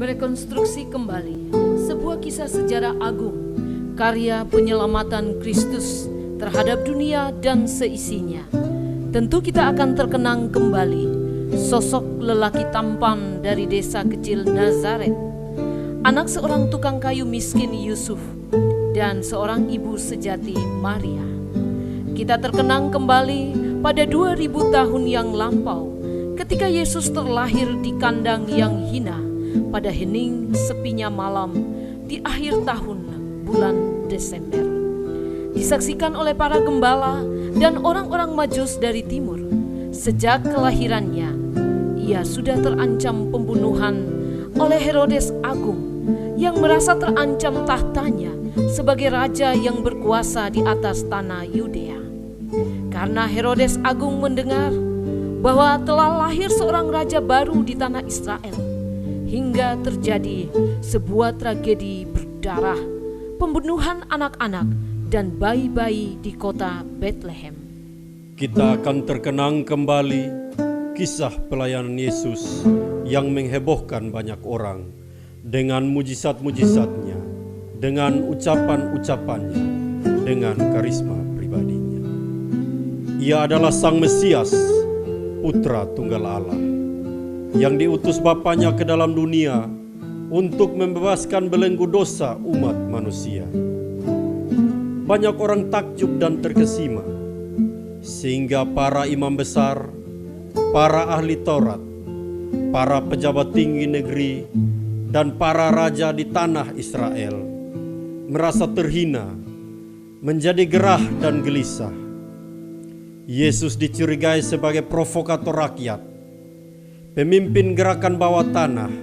merekonstruksi kembali sebuah kisah sejarah agung, karya penyelamatan Kristus terhadap dunia dan seisinya. Tentu kita akan terkenang kembali sosok lelaki tampan dari desa kecil Nazaret, anak seorang tukang kayu miskin Yusuf dan seorang ibu sejati Maria. Kita terkenang kembali pada 2000 tahun yang lampau ketika Yesus terlahir di kandang yang hina pada hening sepinya malam di akhir tahun bulan Desember. Disaksikan oleh para gembala dan orang-orang Majus dari timur. Sejak kelahirannya, ia sudah terancam pembunuhan oleh Herodes Agung yang merasa terancam tahtanya sebagai raja yang berkuasa di atas tanah Yudea. Karena Herodes Agung mendengar bahwa telah lahir seorang raja baru di tanah Israel, hingga terjadi sebuah tragedi berdarah, pembunuhan anak-anak dan bayi-bayi di kota Bethlehem. Kita akan terkenang kembali kisah pelayanan Yesus yang menghebohkan banyak orang dengan mujizat-mujizatnya, dengan ucapan-ucapannya, dengan karisma pribadinya. Ia adalah Sang Mesias, Putra Tunggal Allah, yang diutus Bapanya ke dalam dunia untuk membebaskan belenggu dosa umat manusia. Banyak orang takjub dan terkesima, sehingga para imam besar, para ahli Taurat, para pejabat tinggi negeri, dan para raja di tanah Israel merasa terhina, menjadi gerah dan gelisah. Yesus dicurigai sebagai provokator rakyat, pemimpin gerakan bawah tanah,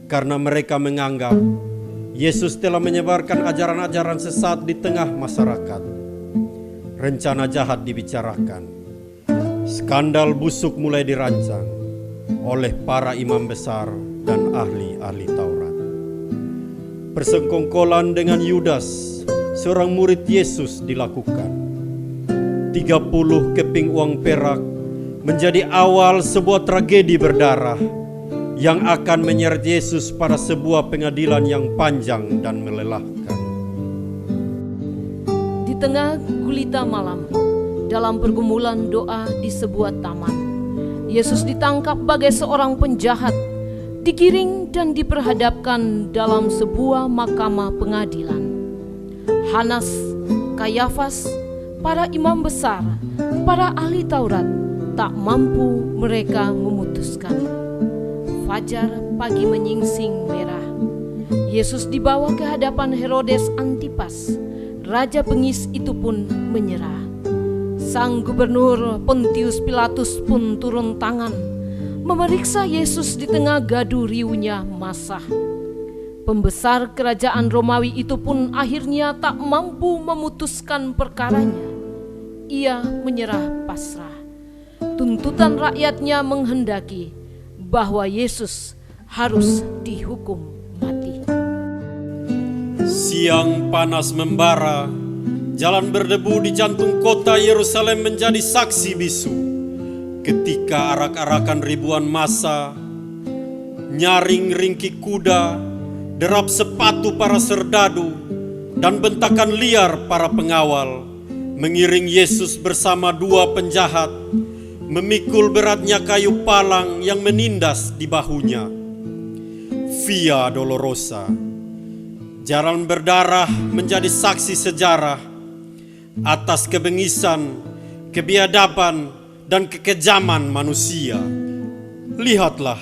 karena mereka menganggap Yesus telah menyebarkan ajaran-ajaran sesat di tengah masyarakat. Rencana jahat dibicarakan. Skandal busuk mulai dirancang oleh para imam besar dan ahli-ahli Taurat. Persengkongkolan dengan Yudas, seorang murid Yesus, dilakukan. 30 keping uang perak menjadi awal sebuah tragedi berdarah yang akan menyeret Yesus pada sebuah pengadilan yang panjang dan melelahkan. Di tengah gulita malam, dalam pergumulan doa di sebuah taman, Yesus ditangkap bagai seorang penjahat, digiring dan diperhadapkan dalam sebuah mahkamah pengadilan. Hanas, Kayafas, para imam besar, para ahli Taurat tak mampu mereka memutuskan. Fajar pagi menyingsing merah. Yesus dibawa ke hadapan Herodes Antipas. Raja bengis itu pun menyerah. Sang gubernur Pontius Pilatus pun turun tangan memeriksa Yesus di tengah gaduh riuhnya massa. Pembesar kerajaan Romawi itu pun akhirnya tak mampu memutuskan perkaranya. Ia menyerah pasrah. Tuntutan rakyatnya menghendaki bahwa Yesus harus dihukum mati. Siang panas membara, jalan berdebu di jantung kota Yerusalem menjadi saksi bisu ketika arak-arakan ribuan massa, nyaring ringkik kuda, derap sepatu para serdadu, dan bentakan liar para pengawal mengiring Yesus bersama dua penjahat memikul beratnya kayu palang yang menindas di bahunya. Via Dolorosa. Jalan berdarah menjadi saksi sejarah atas kebengisan, kebiadaban, dan kekejaman manusia. Lihatlah,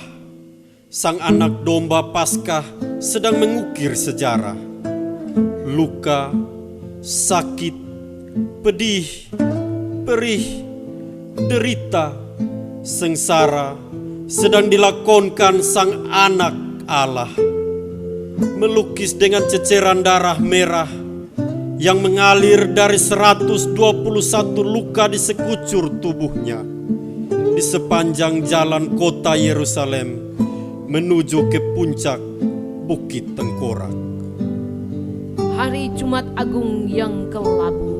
Sang Anak Domba Paskah sedang mengukir sejarah. Luka, sakit, pedih, perih, derita, sengsara sedang dilakonkan Sang Anak Allah, melukis dengan ceceran darah merah yang mengalir dari 121 luka di sekucur tubuhnya di sepanjang jalan kota Yerusalem menuju ke puncak Bukit Tengkorak. Hari Jumat Agung yang kelabu,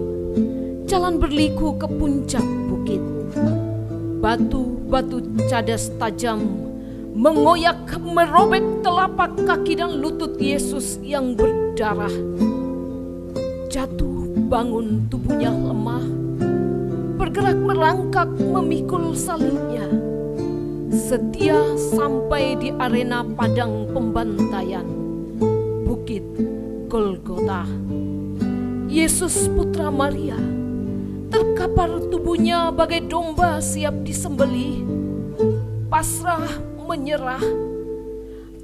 jalan berliku ke puncak bukit. Batu-batu cadas tajam mengoyak, merobek telapak kaki dan lutut Yesus yang berdarah. Jatuh bangun tubuhnya lemah, bergerak merangkak memikul salibnya, setia sampai di arena padang pembantaian, Bukit Golgota. Yesus putra Maria terkapar tubuhnya bagai domba siap disembelih, pasrah menyerah.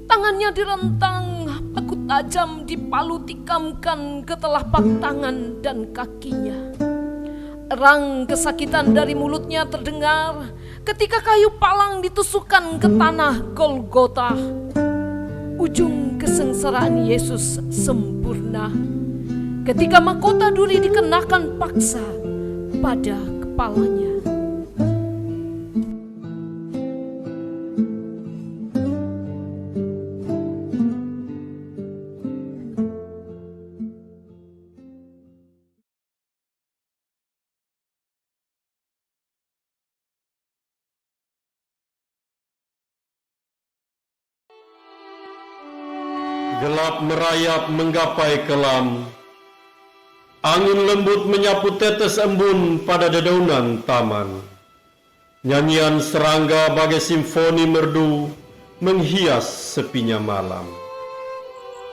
Tangannya direntang, paku tajam dipalu tikamkan ke telapak tangan dan kakinya. Erang kesakitan dari mulutnya terdengar ketika kayu palang ditusukkan ke tanah Golgota. Ujung kesengsaraan Yesus sempurna ketika mahkota duri dikenakan paksa pada kepalanya. Gelap merayap menggapai kelam, angin lembut menyapu tetes embun pada dedaunan taman. Nyanyian serangga bagai simfoni merdu menghias sepinya malam.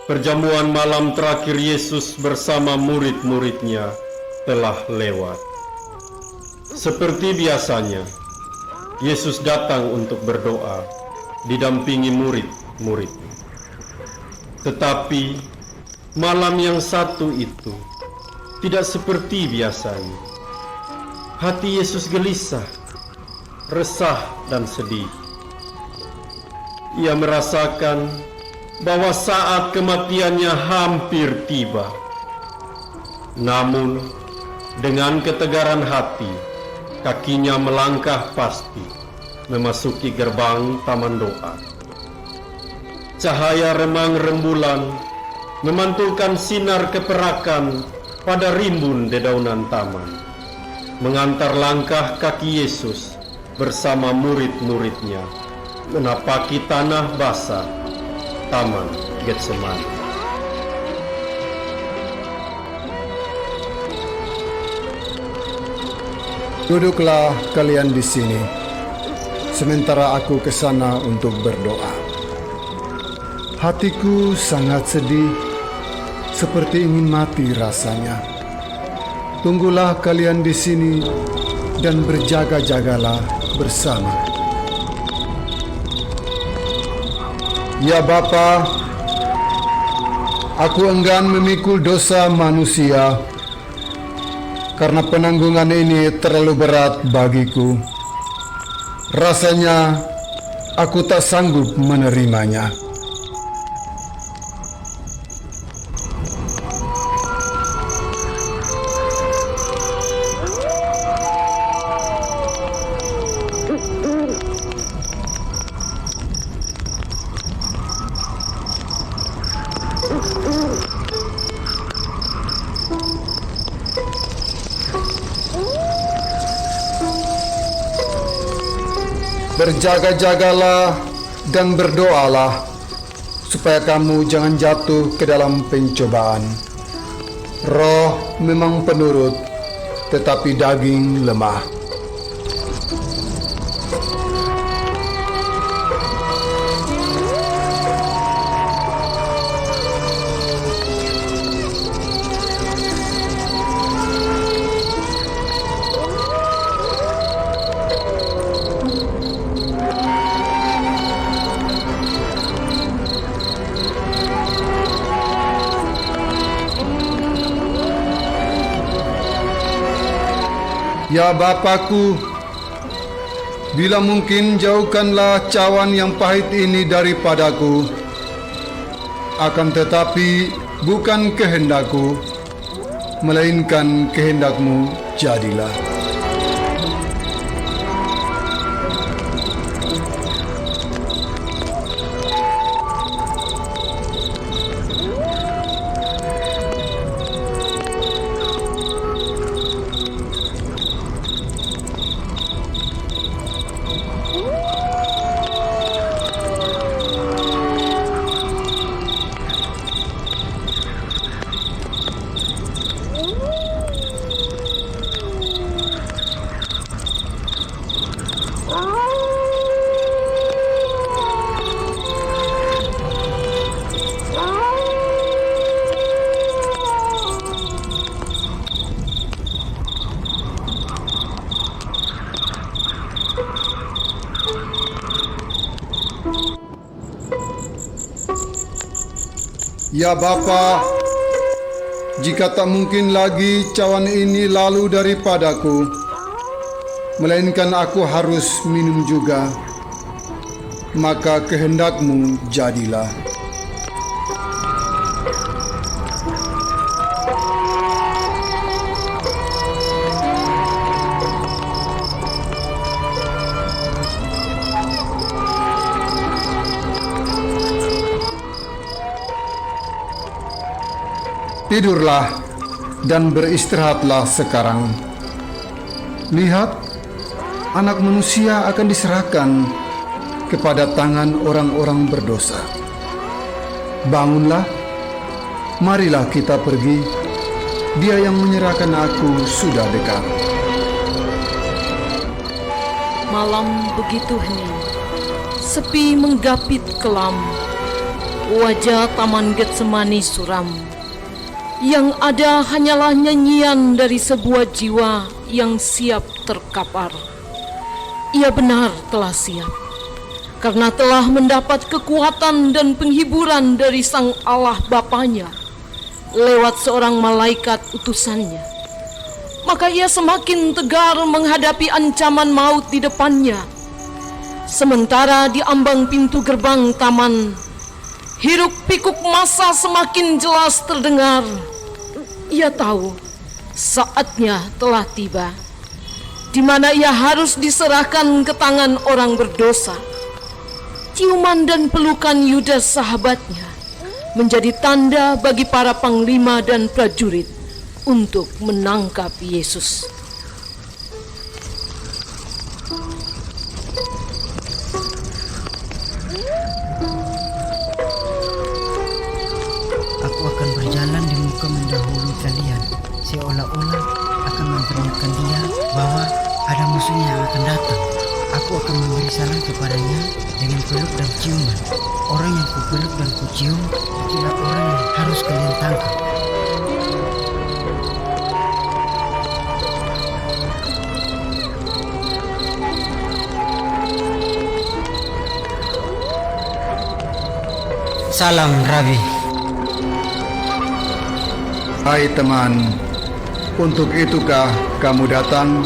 Perjamuan malam terakhir Yesus bersama murid-muridnya telah lewat. Seperti biasanya, Yesus datang untuk berdoa, didampingi murid-muridnya. Tetapi malam yang satu itu tidak seperti biasanya. Hati Yesus gelisah, resah dan sedih. Ia merasakan bahwa saat kematiannya hampir tiba. Namun dengan ketegaran hati, kakinya melangkah pasti memasuki gerbang taman doa. Cahaya remang rembulan memantulkan sinar keperakan pada rimbun dedaunan taman, mengantar langkah kaki Yesus bersama murid-muridnya menapaki tanah basah Taman Getsemani. Duduklah kalian di sini, sementara aku ke sana untuk berdoa. Hatiku sangat sedih, seperti ingin mati rasanya. Tunggulah kalian di sini dan berjaga-jagalah bersama. Ya Bapa, aku enggan memikul dosa manusia, karena penanggungan ini terlalu berat bagiku. Rasanya aku tak sanggup menerimanya. Berjaga-jagalah dan berdoalah, supaya kamu jangan jatuh ke dalam pencobaan. Roh memang penurut, tetapi daging lemah. Ya Bapakku, bila mungkin jauhkanlah cawan yang pahit ini daripadaku. Akan tetapi bukan kehendakku, melainkan kehendakmu jadilah. Ya Bapa, jika tak mungkin lagi cawan ini lalu daripadaku, melainkan aku harus minum juga, maka kehendak-Mu jadilah. Tidurlah dan beristirahatlah sekarang. Lihat, Anak Manusia akan diserahkan kepada tangan orang-orang berdosa. Bangunlah, marilah kita pergi. Dia yang menyerahkan aku sudah dekat. Malam begitu hening, sepi menggapit kelam. Wajah Taman Getsemani suram. Yang ada hanyalah nyanyian dari sebuah jiwa yang siap terkapar. Ia benar telah siap, karena telah mendapat kekuatan dan penghiburan dari Sang Allah Bapanya lewat seorang malaikat utusannya. Maka ia semakin tegar menghadapi ancaman maut di depannya. Sementara di ambang pintu gerbang taman, hiruk pikuk massa semakin jelas terdengar. Ia tahu saatnya telah tiba, di mana ia harus diserahkan ke tangan orang berdosa. Ciuman dan pelukan Yudas sahabatnya menjadi tanda bagi para panglima dan prajurit untuk menangkap Yesus. Aku akan berjalan di muka mendahului kalian, seolah-olah akan memperingatkan dia bahwa ada musuhnya yang akan datang. Aku akan memberi salam kepadanya dengan peluk dan ciuman. Orang yang kupeluk dan kucium, itulah orang yang harus kalian tangkap. Salam, Rabi. Hai teman, untuk itukah kamu datang?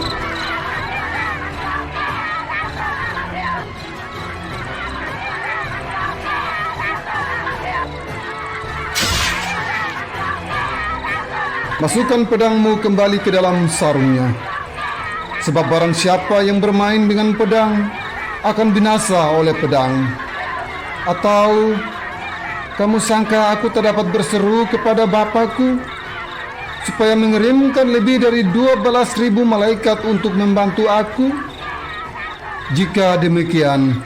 Masukkan pedangmu kembali ke dalam sarungnya, sebab barang siapa yang bermain dengan pedang akan binasa oleh pedang. Atau kamu sangka aku tak dapat berseru kepada Bapakku supaya mengirimkan lebih dari 12.000 malaikat untuk membantu aku? Jika demikian,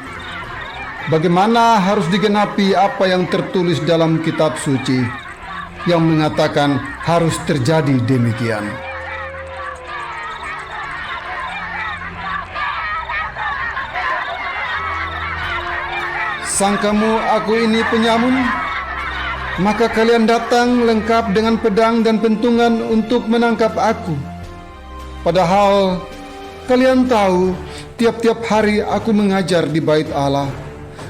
bagaimana harus digenapi apa yang tertulis dalam kitab suci yang mengatakan harus terjadi demikian? Sangkamu aku ini penyamun? Maka kalian datang lengkap dengan pedang dan pentungan untuk menangkap aku. Padahal kalian tahu tiap-tiap hari aku mengajar di bait Allah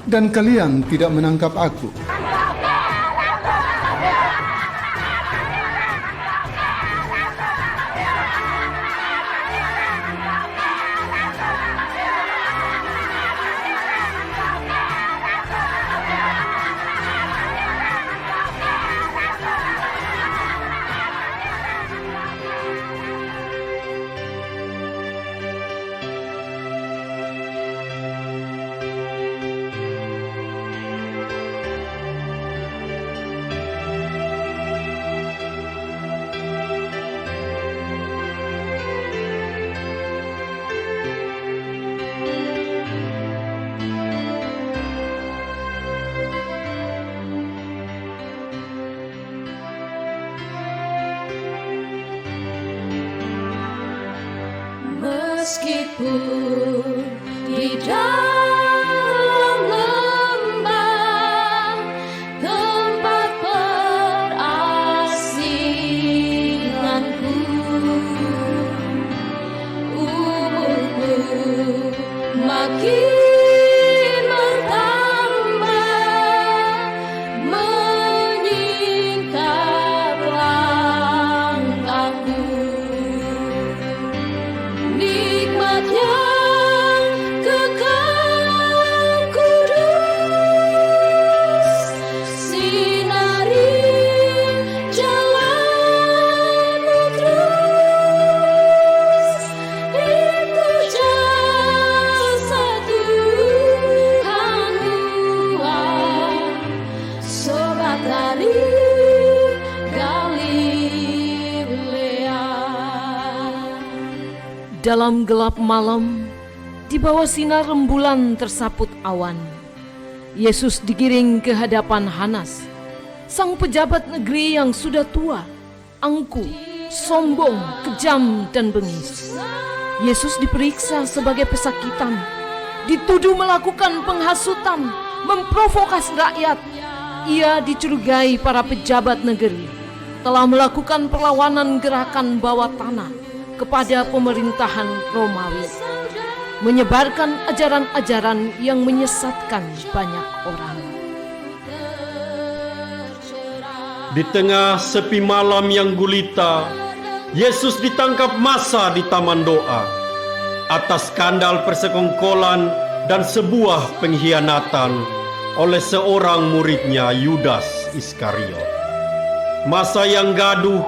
dan kalian tidak menangkap aku. Meskipun di dalam lembah tempat perasinganku, umurku makin bertambah, menyingkat langkahku. Nikmat yang kekal kudus, sinari jalanmu terus. Itu jasa Tuhan Tuhan, sobat dari Galilea. Dalam gelap malam, di bawah sinar rembulan tersaput awan, Yesus digiring ke hadapan Hanas, sang pejabat negeri yang sudah tua, angkuh, sombong, kejam, dan bengis. Yesus diperiksa sebagai pesakitan, dituduh melakukan penghasutan, memprovokasi rakyat. Ia dicurigai para pejabat negeri telah melakukan perlawanan gerakan bawah tanah kepada pemerintahan Romawi, menyebarkan ajaran-ajaran yang menyesatkan banyak orang. Di tengah sepi malam yang gulita, Yesus ditangkap massa di taman doa atas skandal persekongkolan dan sebuah pengkhianatan oleh seorang muridnya, Yudas Iskariot. Massa yang gaduh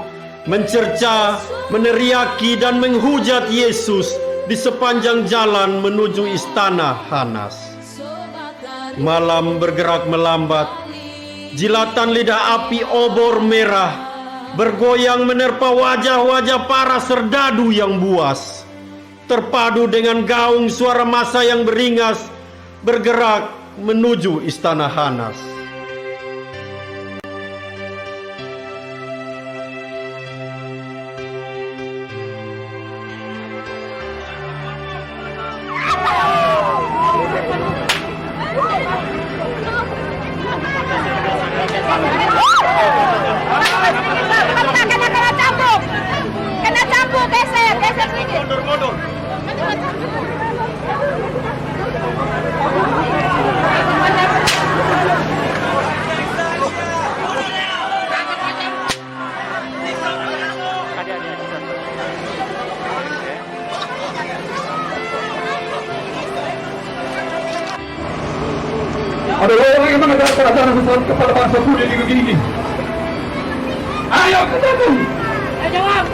mencerca, meneriaki dan menghujat Yesus di sepanjang jalan menuju istana Hanas. Malam bergerak melambat, jilatan lidah api obor merah bergoyang menerpa wajah-wajah para serdadu yang buas, terpadu dengan gaung suara massa yang beringas bergerak menuju istana Hanas. Kena cambuk, geser sedikit. Mundur. Ada orang yang mengajar perasaan kepada bangsa muda di negeri ini. Ayo katakan. Jawab.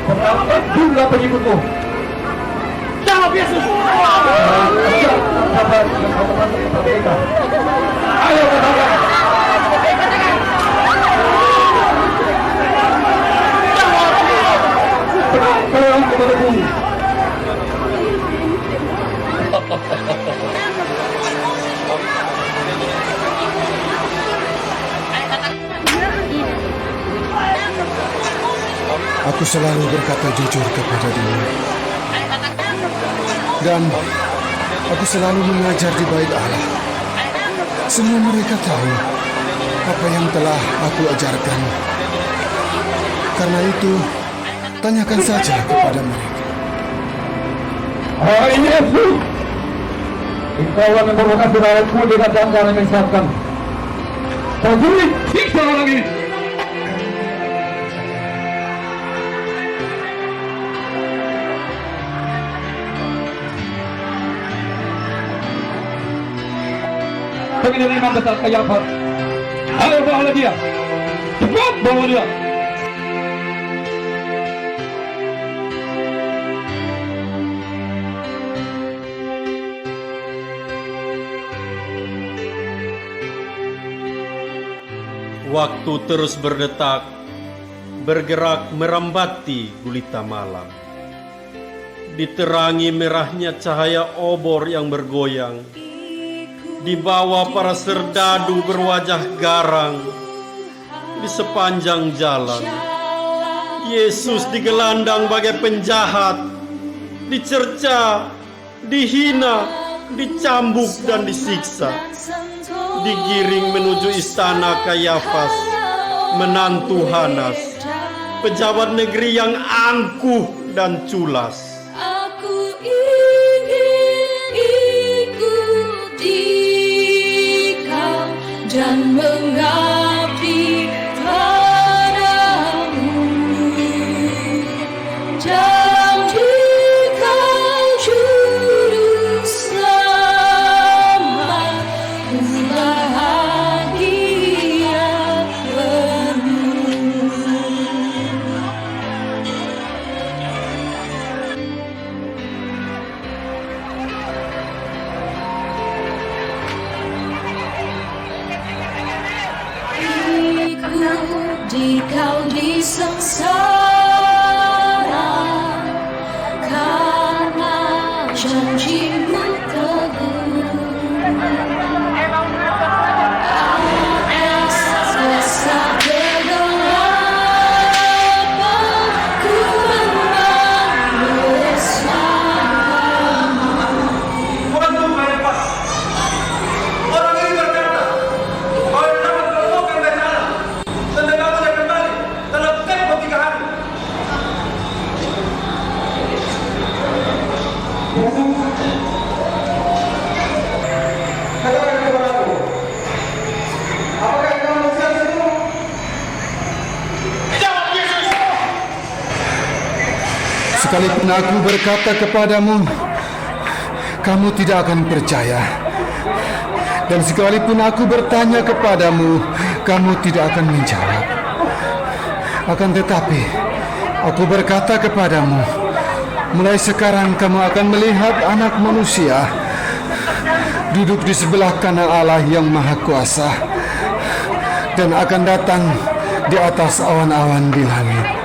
Berapa jumlah pengikutmu? Jawab Yesus. Ayo katakan. Berapa kepadaku? Aku selalu berkata jujur kepada dia, dan aku selalu mengajar di bait Allah. Semua mereka tahu apa yang telah aku ajarkan. Karena itu, tanyakan saja kepada mereka. Hai Yesus, Engkau yang memprovokasi rakyatmu dengan cara yang menyesatkan. Kau sulit siksa orang ini. Pengirim Imam Besar Kayafat, ayo bawa dia, cepat bawa dia. Waktu terus berdetak, bergerak merambati gulita malam. Diterangi merahnya cahaya obor yang bergoyang. Di bawah para serdadu berwajah garang. Di sepanjang jalan, Yesus digelandang bagai penjahat, dicerca, dihina, dicambuk dan disiksa, digiring menuju istana Kayafas, menantu Hanas, pejabat negeri yang angkuh dan culas. Aku ingin ikuti kau dan mengabdi padamu. Janjikan juru selamat, bahagia penuh. Di kau di sengsara, karena janjimu teguh. Atas dasar kegelapan, ku memang bersamamu. Waktu melepas, orang ini berkata, kau yang dapat menemukan bencana, tanda kamu yang kembali dalam tempo 3 hari. Katakan kepadaku, apakah kamu Mesias itu? Jawab Yesus! Sekalipun aku berkata kepadamu, kamu tidak akan percaya. Dan sekalipun aku bertanya kepadamu, kamu tidak akan menjawab. Akan tetapi, aku berkata kepadamu, mulai sekarang kamu akan melihat Anak Manusia duduk di sebelah kanan Allah yang Maha Kuasa dan akan datang di atas awan-awan di langit.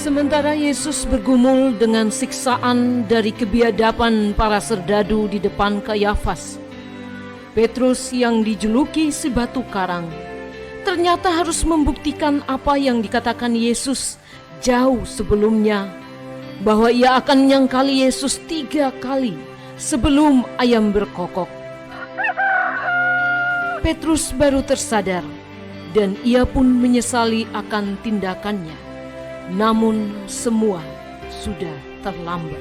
Sementara Yesus bergumul dengan siksaan dari kebiadaban para serdadu di depan Kayafas, Petrus yang dijuluki si batu karang ternyata harus membuktikan apa yang dikatakan Yesus jauh sebelumnya, bahwa ia akan menyangkali Yesus 3 kali sebelum ayam berkokok. Petrus baru tersadar dan ia pun menyesali akan tindakannya. Namun semua sudah terlambat.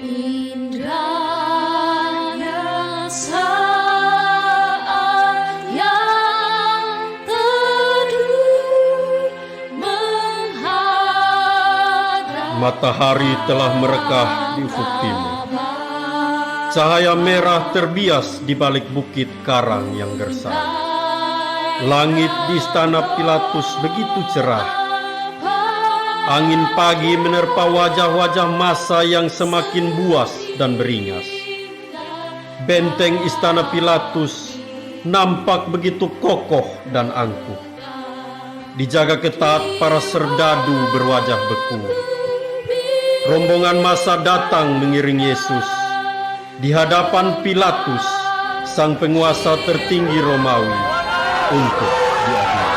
Indahnya saat yang teduh menghadap Matahari telah merekah di ufuk timur. Cahaya merah terbias di balik bukit karang yang gersang. Langit di istana Pilatus begitu cerah. Angin pagi menerpa wajah-wajah massa yang semakin buas dan beringas. Benteng istana Pilatus nampak begitu kokoh dan angkuh. Dijaga ketat para serdadu berwajah beku. Rombongan massa datang mengiring Yesus di hadapan Pilatus, sang penguasa tertinggi Romawi, untuk diadili.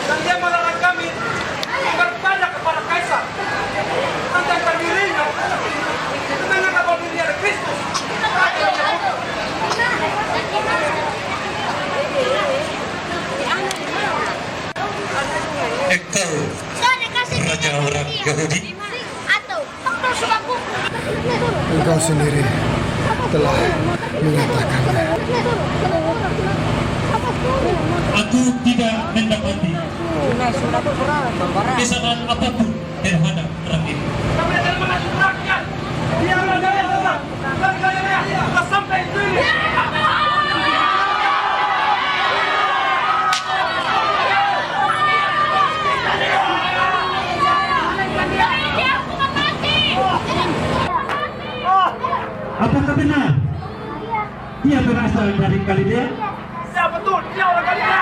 Dan dia melarang kami bertanya kepada Kaisar tentang dirinya dengan bahwa dia adalah Kristus. Engkau raja orang Yahudi. Engkau sendiri telah mengatakannya. Aku tidak mendapati kesalahan apapun terhadap orang ini. Kami akan mengasuh rakyat. Dia adalah Galilea. Dan Galilea telah sampai di sini. Apakah benar dia berasal dari Galilea? Ya betul, dia orang Galilea.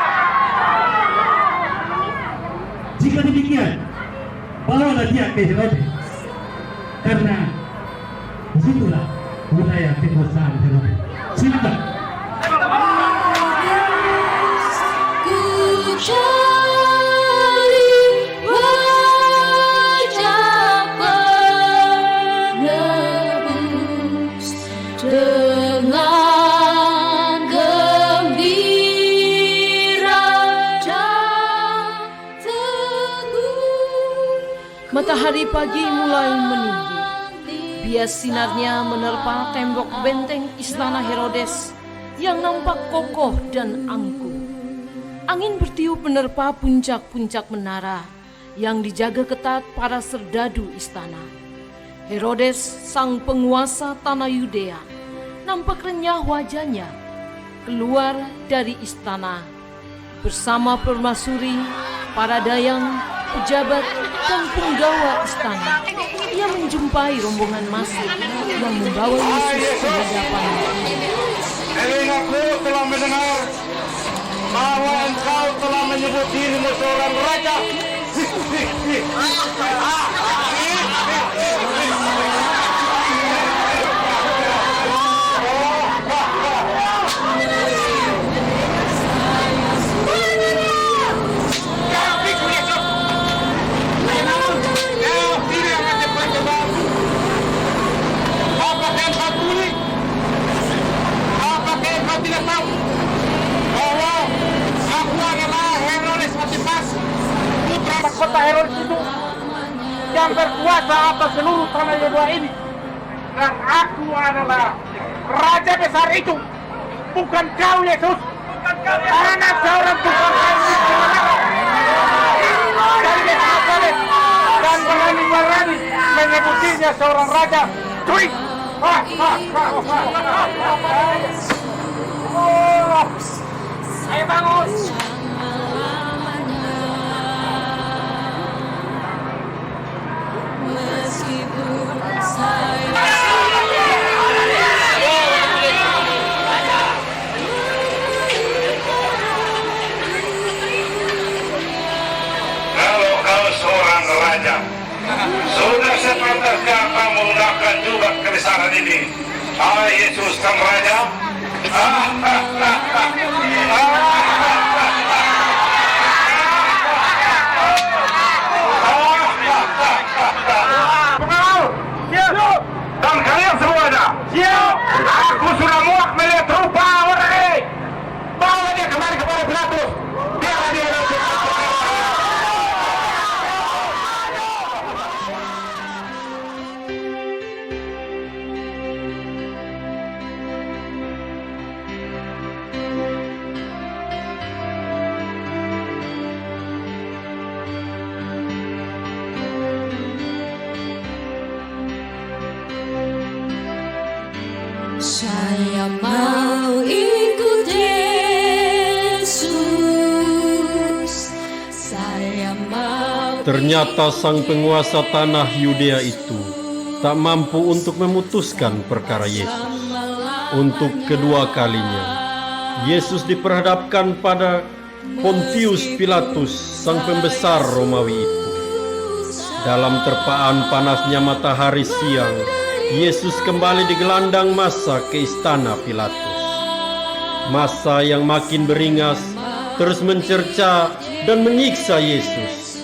Jika demikian, bawalah dia ke Herodes, karena disitulah wilayah kekuasaan Herodes. Silakan. Ku cari wajah penebus dengan gembira dan teguh. Matahari pagi mulai meninggi. Bias sinarnya menerpa tembok benteng istana Herodes yang nampak kokoh dan angkuh. Angin bertiup menerpa puncak-puncak menara yang dijaga ketat para serdadu istana. Herodes, sang penguasa tanah Yudea, nampak renyah wajahnya keluar dari istana bersama permaisuri, para dayang, pejabat, dan penggawa istana. Ia menjumpai rombongan massa yang membawa Yesus ke hadapannya. Telingaku telah mendengar bahwa engkau telah menyebut dirimu seorang raja. Apakah engkau tuli? Apakah engkau tidak tahu bahwa aku adalah Herodes Antipas, putra mahkota Herodes itu, yang berkuasa atas seluruh tanah Yudea ini. Dan aku adalah raja besar itu, bukan kau Yesus, anak seorang tukang kayu dari Nazaret, dan berani-berani menyebut dirinya seorang raja. Cuy! Ayo bangun! Kalau kau seorang raja, sudah sepantasnya kau menggunakan juga kebesaran ini. Yesus sang raja. Pengawal! Siap! Dan kalian semuanya, Siap! aku sudah muak melihat rupa orang ini. Bawa dia kembali kepada Pilatus! Biar dia Ternyata sang penguasa tanah Yudea itu tak mampu untuk memutuskan perkara Yesus. Untuk kedua kalinya, Yesus diperhadapkan pada Pontius Pilatus, sang pembesar Romawi itu. Dalam terpaan panasnya matahari siang, Yesus kembali digelandang massa ke istana Pilatus. Massa yang makin beringas terus mencerca dan menyiksa Yesus.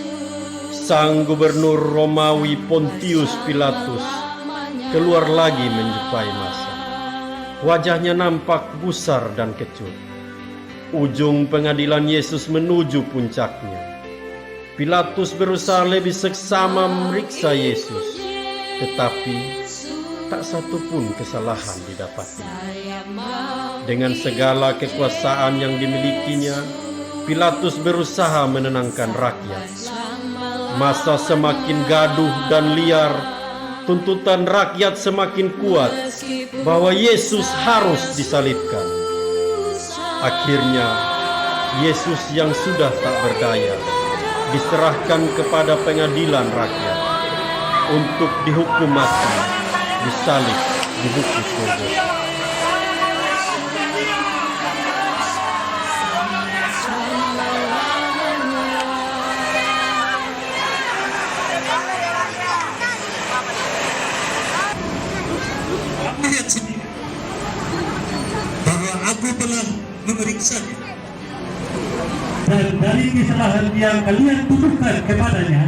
Sang gubernur Romawi Pontius Pilatus keluar lagi menjumpai massa. Wajahnya nampak gusar dan kecut. Ujung pengadilan Yesus menuju puncaknya. Pilatus berusaha lebih seksama memeriksa Yesus, tetapi tak satu pun kesalahan didapati. Dengan segala kekuasaan yang dimilikinya, Pilatus berusaha menenangkan rakyat. Massa semakin gaduh dan liar, tuntutan rakyat semakin kuat bahwa Yesus harus disalibkan. Akhirnya, Yesus yang sudah tak berdaya diserahkan kepada pengadilan rakyat untuk dihukum mati, disalib di bukit Golgota. Lihat sendiri bahwa aku telah memeriksanya, dan dari kesalahan yang kalian tuduhkan kepadanya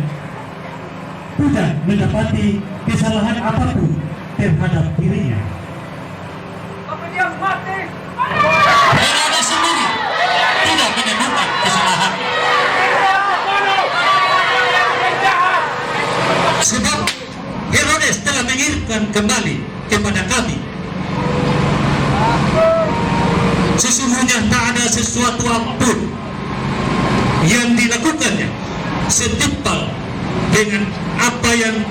tidak mendapati kesalahan apapun terhadap dirinya. Herodes sendiri tidak menemukan kesalahan, sebab Herodes telah mengirimkan kembali kepada kami. Sesungguhnya tak ada sesuatu apapun yang dilakukannya setimpal dengan apa yang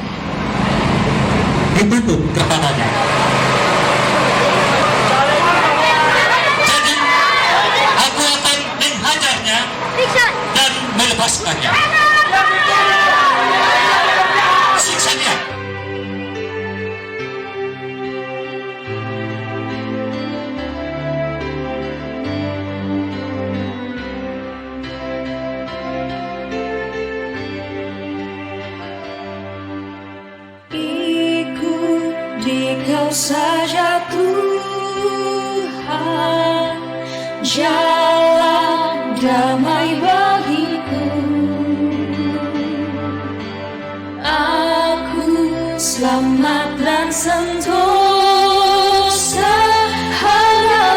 dituduh kepadanya. Jadi aku akan menghajarnya dan melepaskannya. Siksa dia. Dikau saja Tuhan, jalan damai bagiku. Aku selamat dan sentosa hanya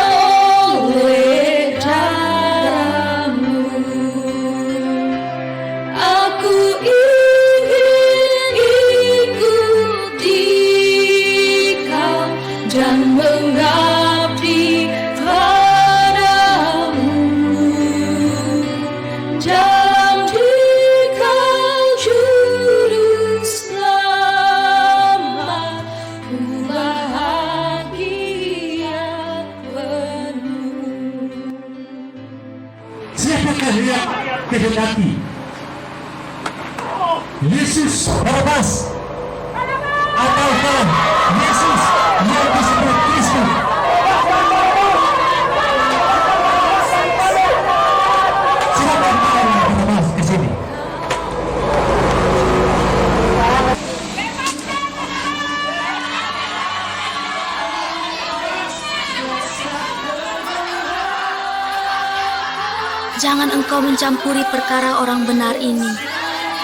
oleh darah-Mu. Aku dan mengabdi padamu, dalam Dikau juru selamat, ku bahagia penuh. Siapakah yang kehendaki Yesus Barabas ataukah Yesus yang disebut Kristus? Silakan Barabas ke sini. Jangan engkau mencampuri perkara orang benar ini,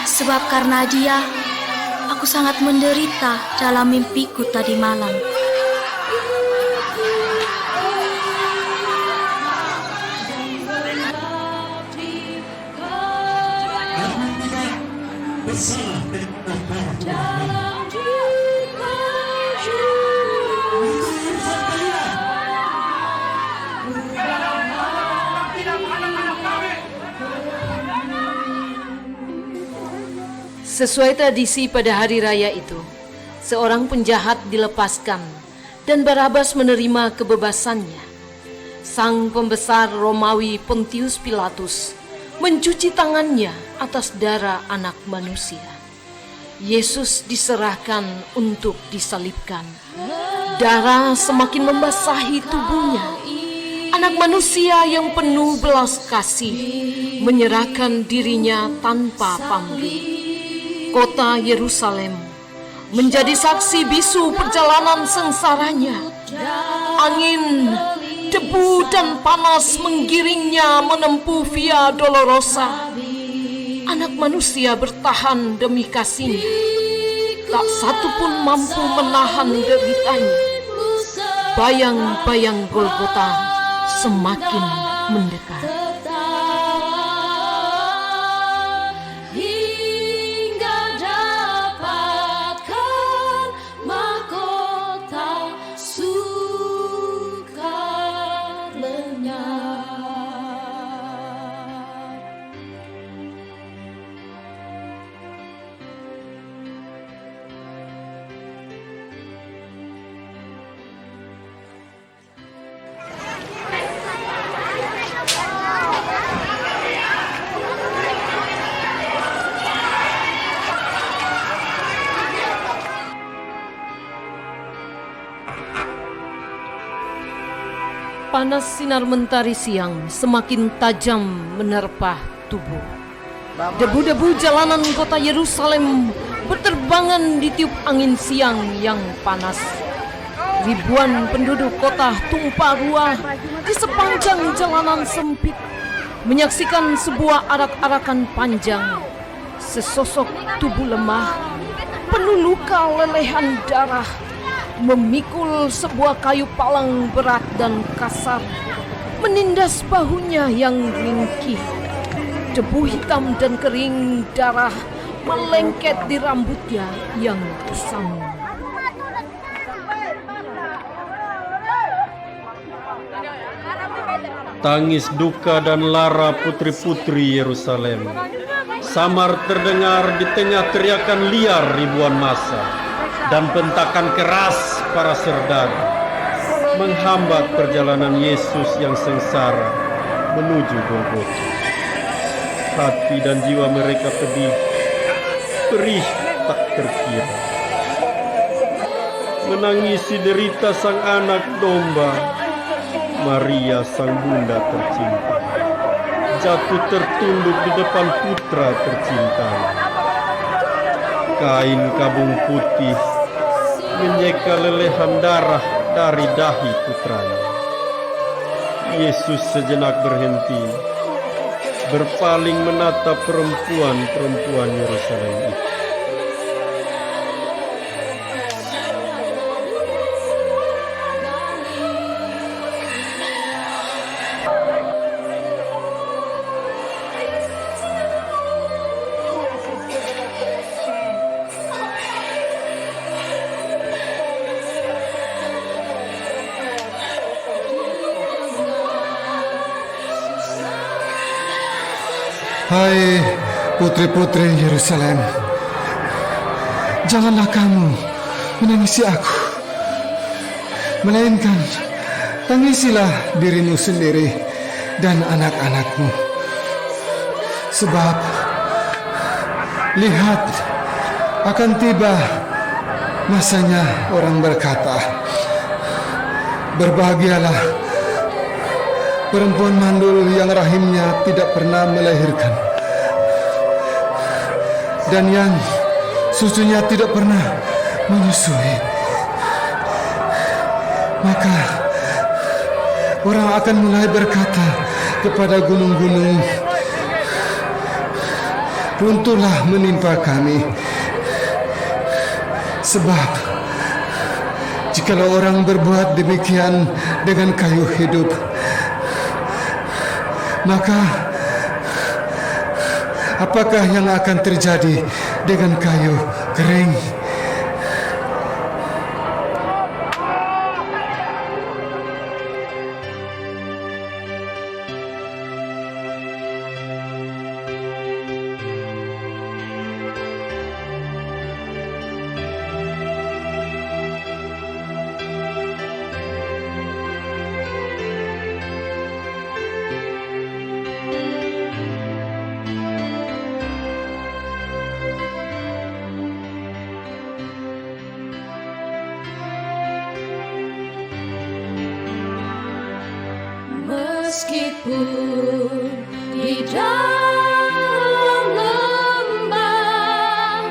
sebab karena dia, aku sangat menderita dalam mimpiku tadi malam. Aku tidak bersalah dengan perkara Dalam Dikau juru Sesuai tradisi pada hari raya itu, seorang penjahat dilepaskan dan Barabas menerima kebebasannya. Sang pembesar Romawi Pontius Pilatus mencuci tangannya atas darah anak manusia. Yesus diserahkan untuk disalibkan. Darah semakin membasahi tubuhnya. Anak manusia yang penuh belas kasih menyerahkan dirinya tanpa pamrih. Kota Yerusalem menjadi saksi bisu perjalanan sengsaranya. Angin, debu dan panas menggiringnya menempuh Via Dolorosa. Anak manusia bertahan demi kasihnya. Tak satu pun mampu menahan deritanya. Bayang-bayang Golgota semakin mendekat. Hingga dapatkan mahkota sukar lenyap. Panas sinar mentari siang semakin tajam menerpa tubuh. Debu-debu jalanan kota Yerusalem berterbangan ditiup angin siang yang panas. Ribuan penduduk kota tumpah ruah di sepanjang jalanan sempit, menyaksikan sebuah arak-arakan panjang. Sesosok tubuh lemah, penuh luka lelehan darah, memikul sebuah kayu palang berat dan kasar, menindas bahunya yang ringkih. Debu hitam dan kering darah melengket di rambutnya yang kusam. Tangis duka dan lara putri-putri Yerusalem samar terdengar di tengah teriakan liar ribuan massa dan bentakan keras para serdadu menghambat perjalanan Yesus yang sengsara menuju Golgota. Hati dan jiwa mereka pedih, perih tak terkira, menangisi derita sang anak domba, Maria sang bunda tercinta, jatuh tertunduk di depan putra tercinta. Kain kabung putih menyeka lelehan darah dari dahi putranya. Yesus sejenak berhenti, berpaling menatap perempuan-perempuan Yerusalem itu. Hai putri-putri Yerusalem, janganlah kamu menangisi aku, melainkan tangisilah dirimu sendiri dan anak-anakmu. Sebab lihat, akan tiba masanya orang berkata, berbahagialah perempuan mandul yang rahimnya tidak pernah melahirkan, dan yang susunya tidak pernah menyusui. Maka orang akan mulai berkata kepada gunung-gunung, runtuhlah menimpa kami. Sebab jikalau orang berbuat demikian dengan kayu hidup, maka apakah yang akan terjadi dengan kayu kering? Meskipun di dalam lembah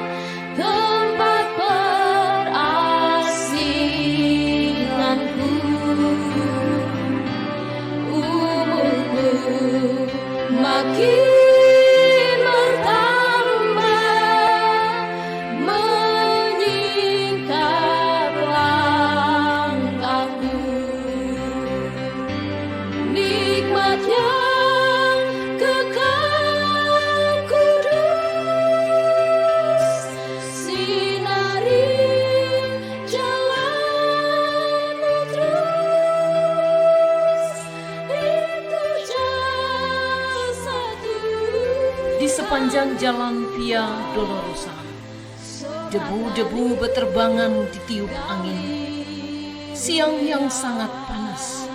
tempat perasinganku, umurku makin bertambah, menyingkat langkahku. Nikmat yang kekal kudus, sinari jalanmu terus, itu jasadku. Di sepanjang jalan Via Dolorosa, debu-debu beterbangan ditiup angin. Siang yang sangat panas,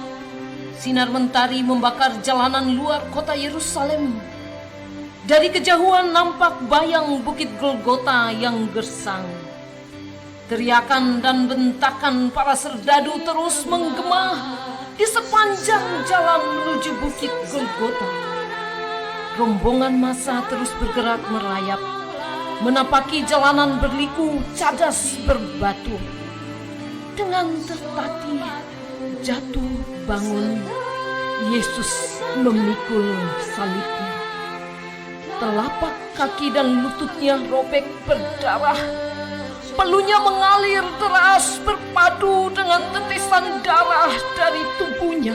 sinar mentari membakar jalanan luar kota Yerusalem. Dari kejauhan nampak bayang bukit Golgota yang gersang. Teriakan dan bentakan para serdadu terus menggema di sepanjang jalan menuju bukit Golgota. Rombongan massa terus bergerak merayap, menapaki jalanan berliku cadas berbatu. Dengan tertatih jatuh bangun, Yesus memikul salibnya. Telapak kaki dan lututnya robek berdarah. Pelunya mengalir deras berpadu dengan tetesan darah dari tubuhnya.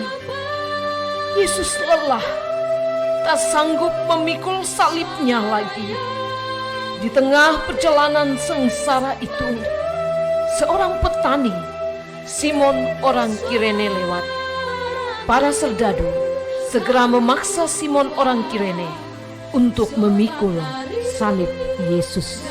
Yesus lelah, tak sanggup memikul salibnya lagi. Di tengah perjalanan sengsara itu, seorang petani, Simon orang Kirene lewat. Para serdadu segera memaksa Simon orang Kirene untuk memikul salib Yesus.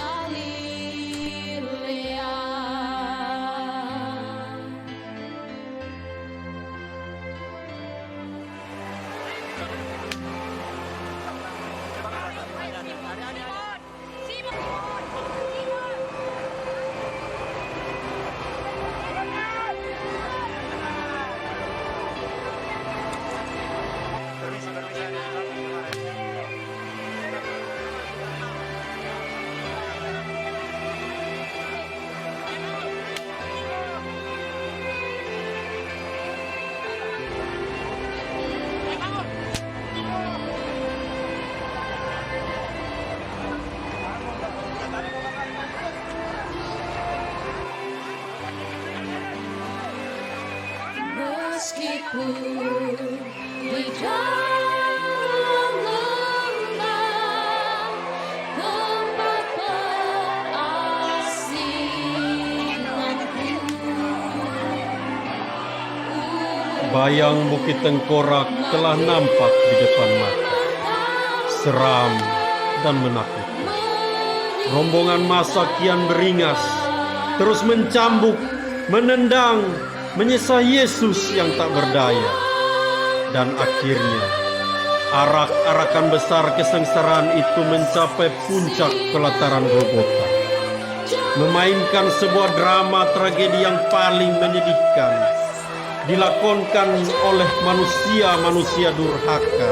Meskipun di dalam lembah tempat perasinganku, Bayang Bukit Tengkorak telah nampak di depan mata, seram dan menakutkan. Rombongan massa kian beringas, terus mencambuk, menendang, menyesah Yesus yang tak berdaya. Dan akhirnya arak-arakan besar kesengsaraan itu mencapai puncak pelataran Golgota, memainkan sebuah drama tragedi yang paling menyedihkan, dilakonkan oleh manusia-manusia durhaka.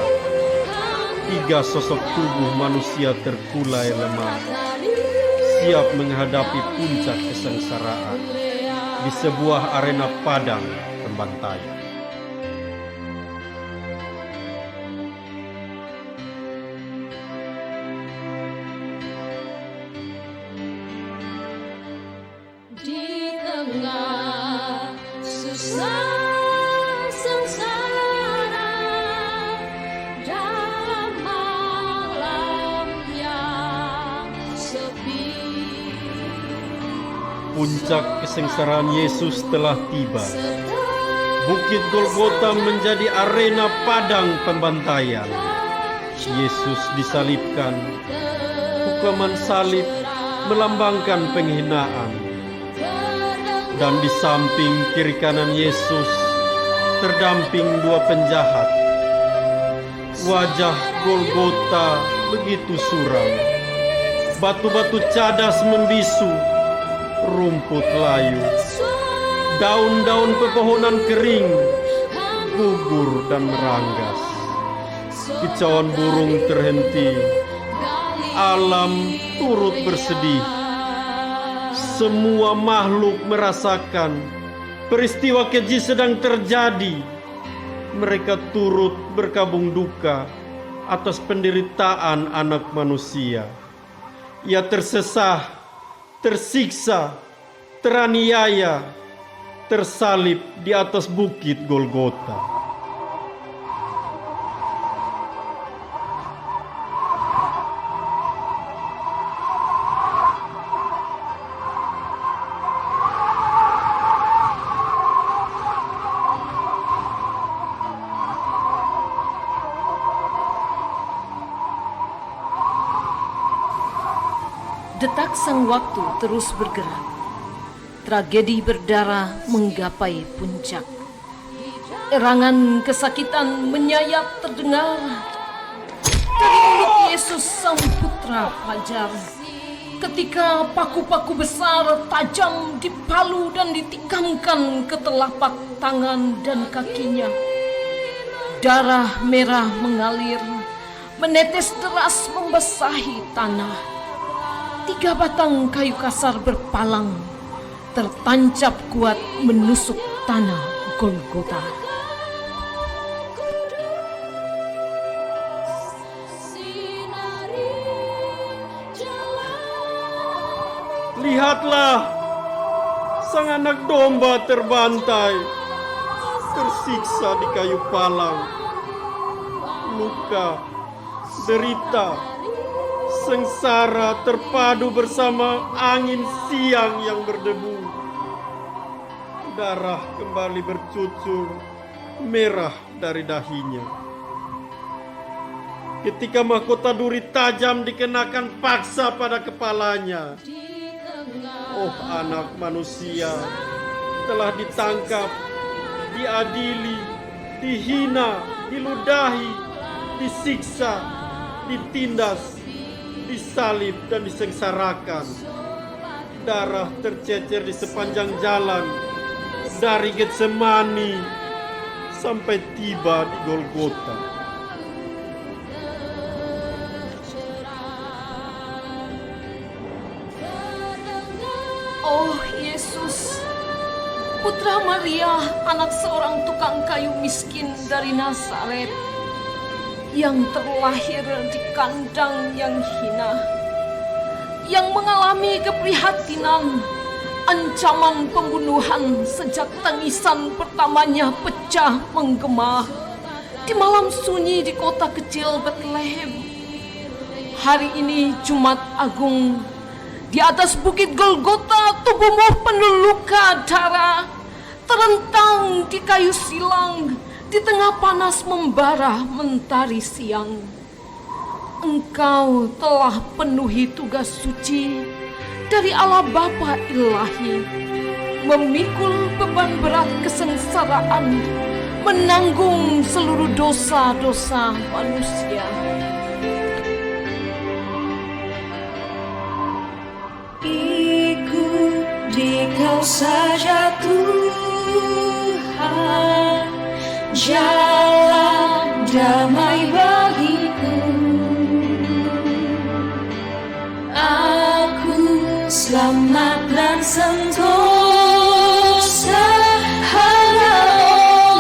Tiga sosok tubuh manusia terkulai lemah, siap menghadapi puncak kesengsaraan di sebuah arena padang pembantaian. di tengah susah sengsara, dalam malam yang sepi. Puncak kesengsaraan Yesus telah tiba. Bukit Golgota menjadi arena padang pembantaian. Yesus disalibkan. Hukuman salib melambangkan penghinaan. Dan di samping kiri kanan Yesus terdamping dua penjahat. Wajah Golgota begitu suram. Batu-batu cadas membisu, rumput layu, daun-daun pepohonan kering gugur dan meranggas. kicauan burung terhenti, alam turut bersedih. Semua makhluk merasakan peristiwa keji sedang terjadi. Mereka turut berkabung duka atas penderitaan anak manusia. Ia tersesah, tersiksa, teraniaya, tersalib di atas bukit Golgota. Detak sang waktu terus bergerak. Tragedi berdarah menggapai puncak. Erangan kesakitan menyayat terdengar dari mulut Yesus sang putra fajar. Ketika paku-paku besar tajam dipalu dan ditikamkan ke telapak tangan dan kakinya. Darah merah mengalir, menetes deras membasahi tanah. 3 batang kayu kasar berpalang, tertancap kuat menusuk tanah Golgota. Lihatlah, sang anak domba terbantai, tersiksa di kayu palang. Luka, derita, sengsara terpadu bersama angin siang yang berdebu. Darah kembali bercucur merah dari dahinya. Ketika mahkota duri tajam dikenakan paksa pada kepalanya. Oh, anak manusia telah ditangkap, diadili, dihina, diludahi, disiksa, ditindas, disalib dan disengsarakan. Darah tercecer di sepanjang jalan, dari Getsemani sampai tiba di Golgota. Oh Yesus, Putra Maria, anak seorang tukang kayu miskin dari Nazaret, yang terlahir di kandang yang hina, yang mengalami keprihatinan, ancaman pembunuhan sejak tangisan pertamanya pecah menggema di malam sunyi di kota kecil Bethlehem. Hari ini Jumat Agung, di atas bukit Golgota tubuhmu penuh luka darah, terentang di kayu silang, di tengah panas membara mentari siang. Engkau telah penuhi tugas suci dari Allah Bapa ilahi, memikul beban berat kesengsaraan, menanggung seluruh dosa-dosa manusia. Ikut di Kau saja Tuhan, jalan damai bagiku. Aku selamat dan sentosa hanya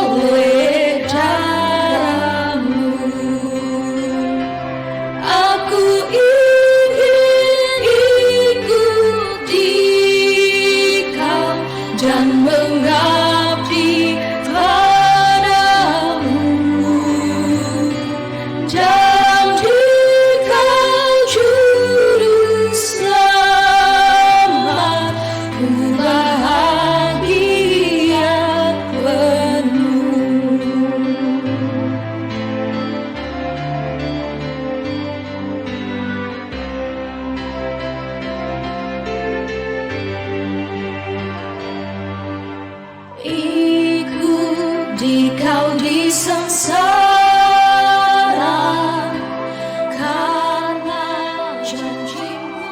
oleh darah-Mu. Aku ingin ikuti Kau dan mengabdi padamu, dan di Kau juru selamat, ku bahagia penuh. Ikut di Kau di sengsara, karena janji-Mu.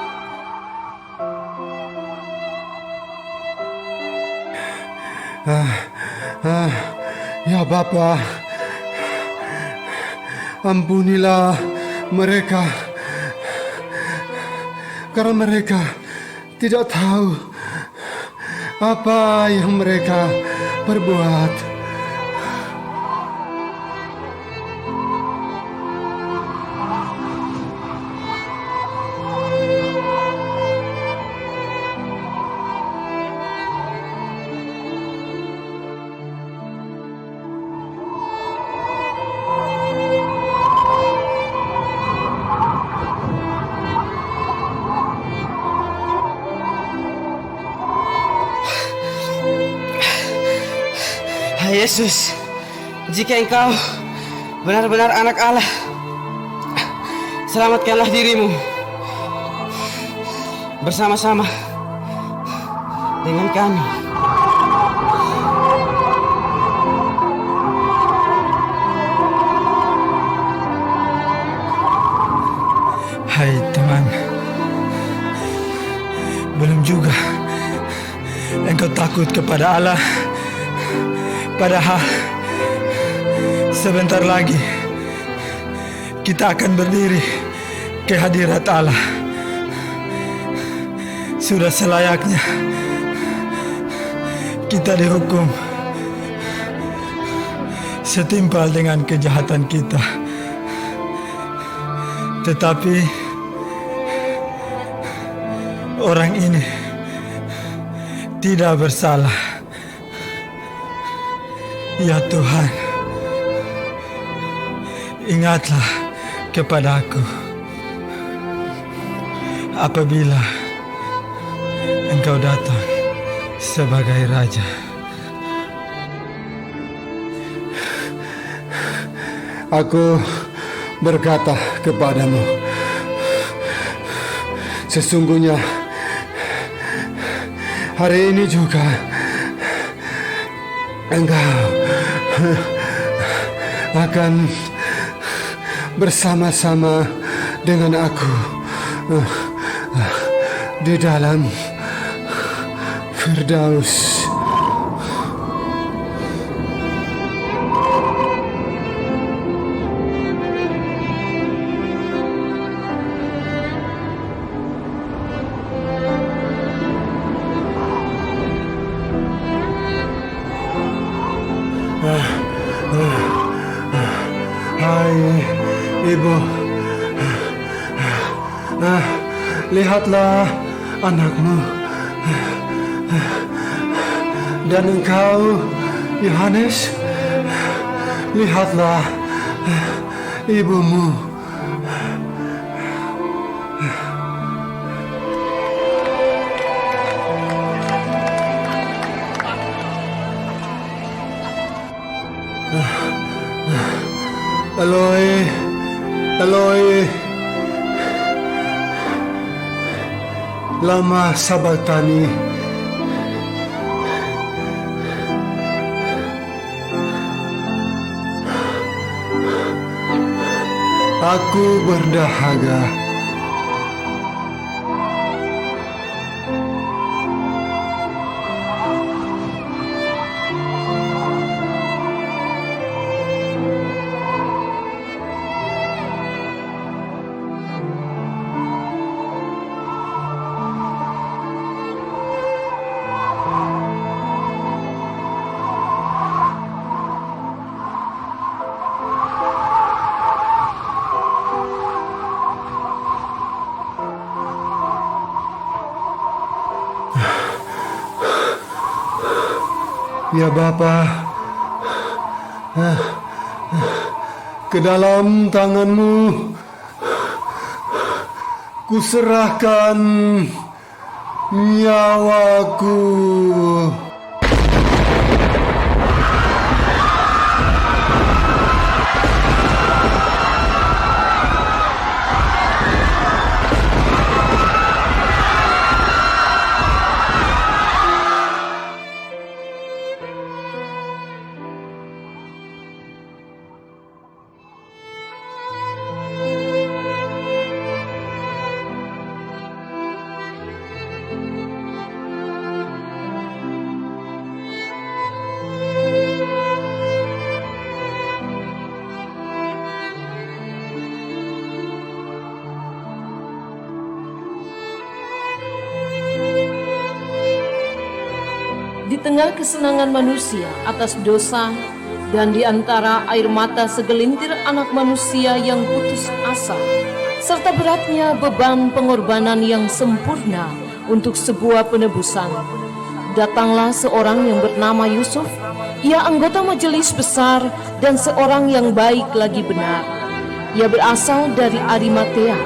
Ya Bapa, Ampunilah mereka, karena mereka tidak tahu apa yang mereka perbuat. Yesus, jika Engkau benar-benar anak Allah, selamatkanlah dirimu bersama-sama dengan kami. Hai teman, belum juga engkau takut kepada Allah. Padahal sebentar lagi kita akan berdiri ke hadirat Allah. Sudah selayaknya kita dihukum setimpal dengan kejahatan kita. Tetapi orang ini tidak bersalah. Ya Tuhan, ingatlah kepadaku apabila Engkau datang sebagai Raja. Aku berkata kepadamu, sesungguhnya hari ini juga Engkau akan bersama-sama dengan aku di dalam Firdaus. Hai Ibu, lihatlah anakmu, dan engkau Yohanes, lihatlah ibumu. Eloi, Eloi, lama sabachthani. Aku berdahaga. Ya Bapa, ke dalam tanganmu kuserahkan nyawaku. tengah kesenangan manusia atas dosa dan di antara air mata segelintir anak manusia yang putus asa, serta beratnya beban pengorbanan yang sempurna untuk sebuah penebusan, datanglah seorang yang bernama Yusuf. Ia anggota majelis besar dan seorang yang baik lagi benar. Ia berasal dari Arimatea,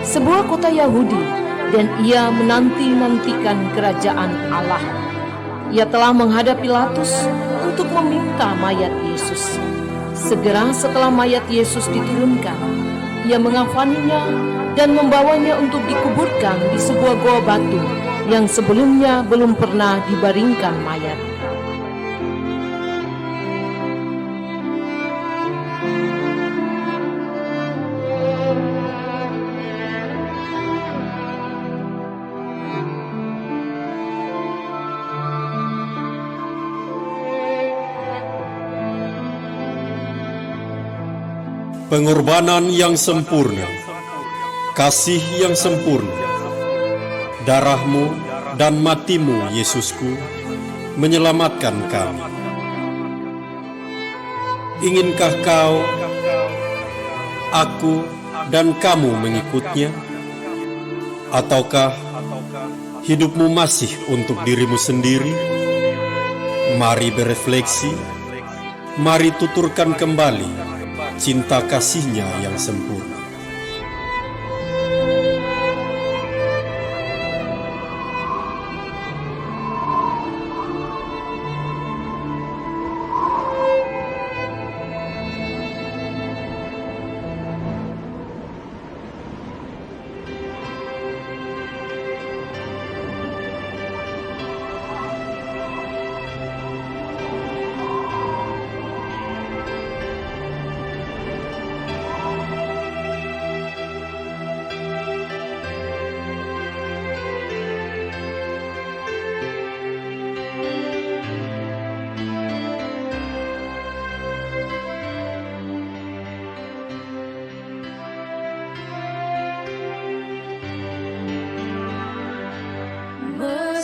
sebuah kota Yahudi, dan ia menanti-nantikan kerajaan Allah. Ia telah menghadap Pilatus untuk meminta mayat Yesus. Segera setelah mayat Yesus diturunkan, ia mengafaninya dan membawanya untuk dikuburkan di sebuah goa batu yang sebelumnya belum pernah dibaringkan mayat. Pengorbanan yang sempurna, kasih yang sempurna, darahmu dan matimu, Yesusku, menyelamatkan kami. Inginkah kau, aku, dan kamu mengikutnya? Ataukah hidupmu masih untuk dirimu sendiri? Mari berefleksi, mari tuturkan kembali cinta kasihnya yang sempurna.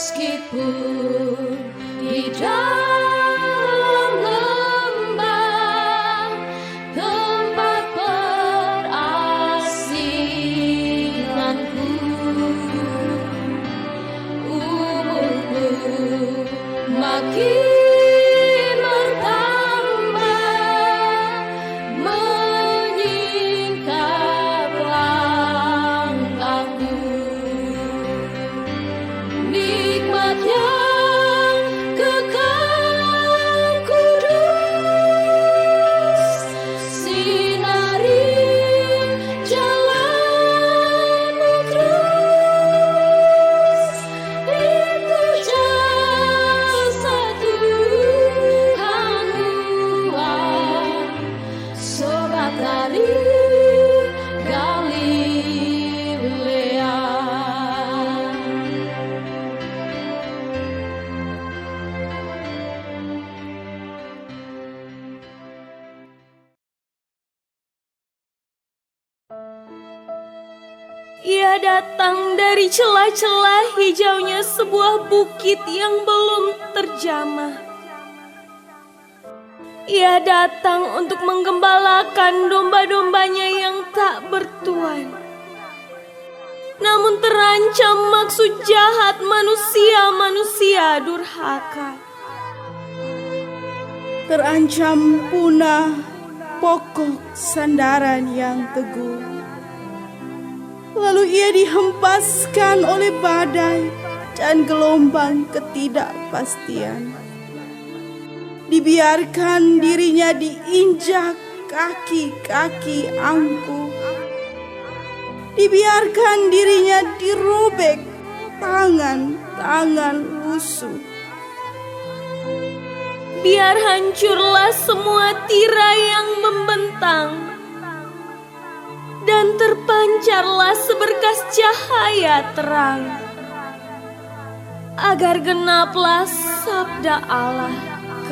Meskipun di dalam lembah tempat perasinganku, umurku makin bertambah, menyingkap langkahku. Nikmat yang kekal kudus, sinari jalanmu terus. Itu jasa Tuhan Tuhan, sobat dari Galilea. Ia datang dari celah-celah hijaunya sebuah bukit yang belum terjamah. Ia datang untuk menggembalakan domba-dombanya yang tak bertuan. Namun terancam maksud jahat manusia-manusia durhaka. Terancam punah pokok sandaran yang teguh. Lalu ia dihempaskan oleh badai dan gelombang ketidakpastian. Dibiarkan dirinya diinjak kaki-kaki angkuh. Dibiarkan dirinya dirobek tangan-tangan lusuh. Biar hancurlah semua tirai yang membentang, dan terpancarlah seberkas cahaya terang, agar genaplah sabda Allah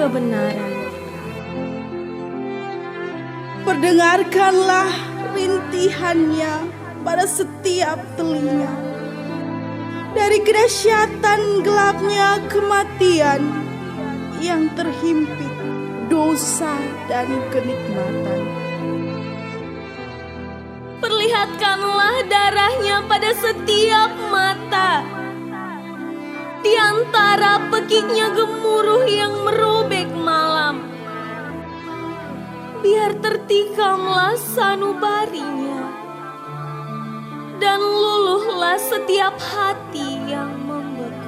kebenaran. Perdengarkanlah rintihannya pada setiap telinga. Dari kedahsyatan gelapnya kematian yang terhimpit dosa dan kenikmatan. Perlihatkanlah darahnya pada setiap mata, di antara pekiknya gemuruh yang merobek malam. Biar tertikamlah sanubarinya, dan luluhlah setiap hati yang membeku.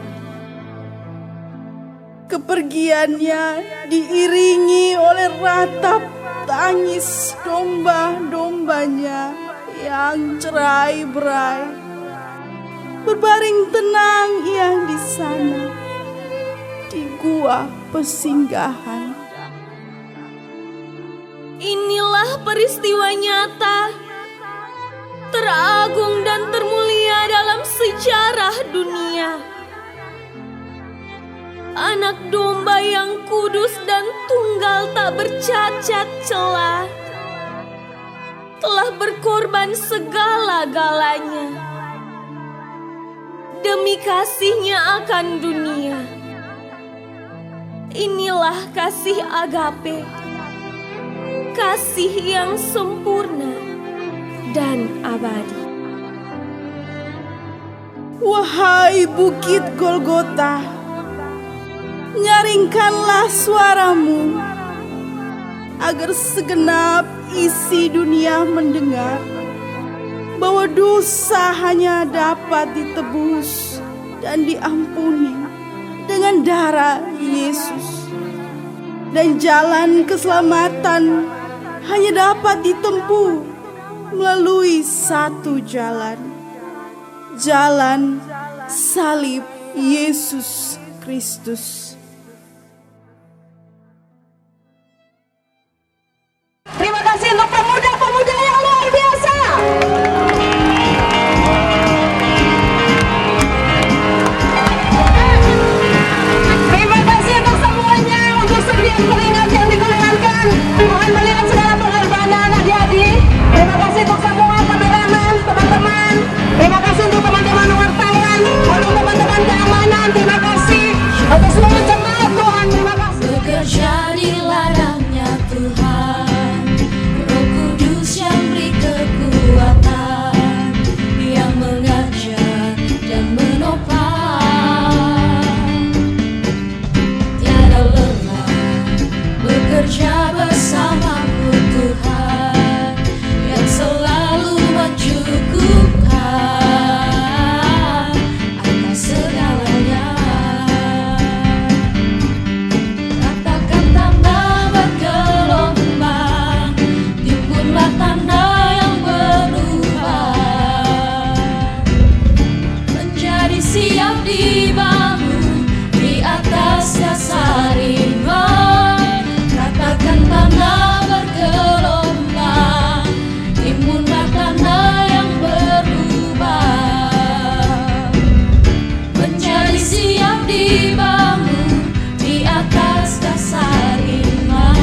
Kepergiannya diiringi oleh ratap tangis domba-dombanya yang cerai-berai. Berbaring tenang ia di sana, di gua persinggahan. Inilah peristiwa nyata, teragung dan termulia dalam sejarah dunia. Anak domba yang kudus dan tunggal tak bercacat celah telah berkorban segala-galanya demi kasihnya akan dunia. Inilah kasih agape, kasih yang sempurna dan abadi. Wahai bukit Golgota, nyaringkanlah suaramu agar segenap isi dunia mendengar bahwa dosa hanya dapat ditebus dan diampuni dengan darah Yesus, dan jalan keselamatan hanya dapat ditempuh melalui satu jalan, jalan salib Yesus Kristus. Terima kasih untuk pemuda-pemuda yang luar biasa. Terima kasih untuk semuanya, untuk setiap keringat yang dikeluarkan. Mohon melihat segala pengorbanan adik-adik. Terima kasih untuk semua kameramen, teman-teman. Terima kasih untuk teman-teman wartawan, untuk teman-teman keamanan. Terima kasih untuk seluruh jemaat Tuhan. Terima kasih. Bekerja di ladangnya Tuhan, Roh Kudus yang beri kekuatan, yang mengajar dan menopang. Tiada lelah bekerja bersamaku Tuhan, yang selalu mencukupkan atas segalanya. Katakan tanda bergelombang, timbunlah tanda yang berubah, menjadi siap dibangun di atas dasar iman. Katakan tanda bergelombang, timbunlah tanda yang berubah, menjadi siap dibangun di atas dasar iman.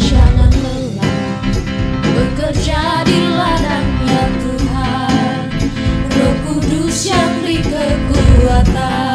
Jangan lelah bekerja di ladangnya Tuhan, Roh Kudus yang beri kekuatan,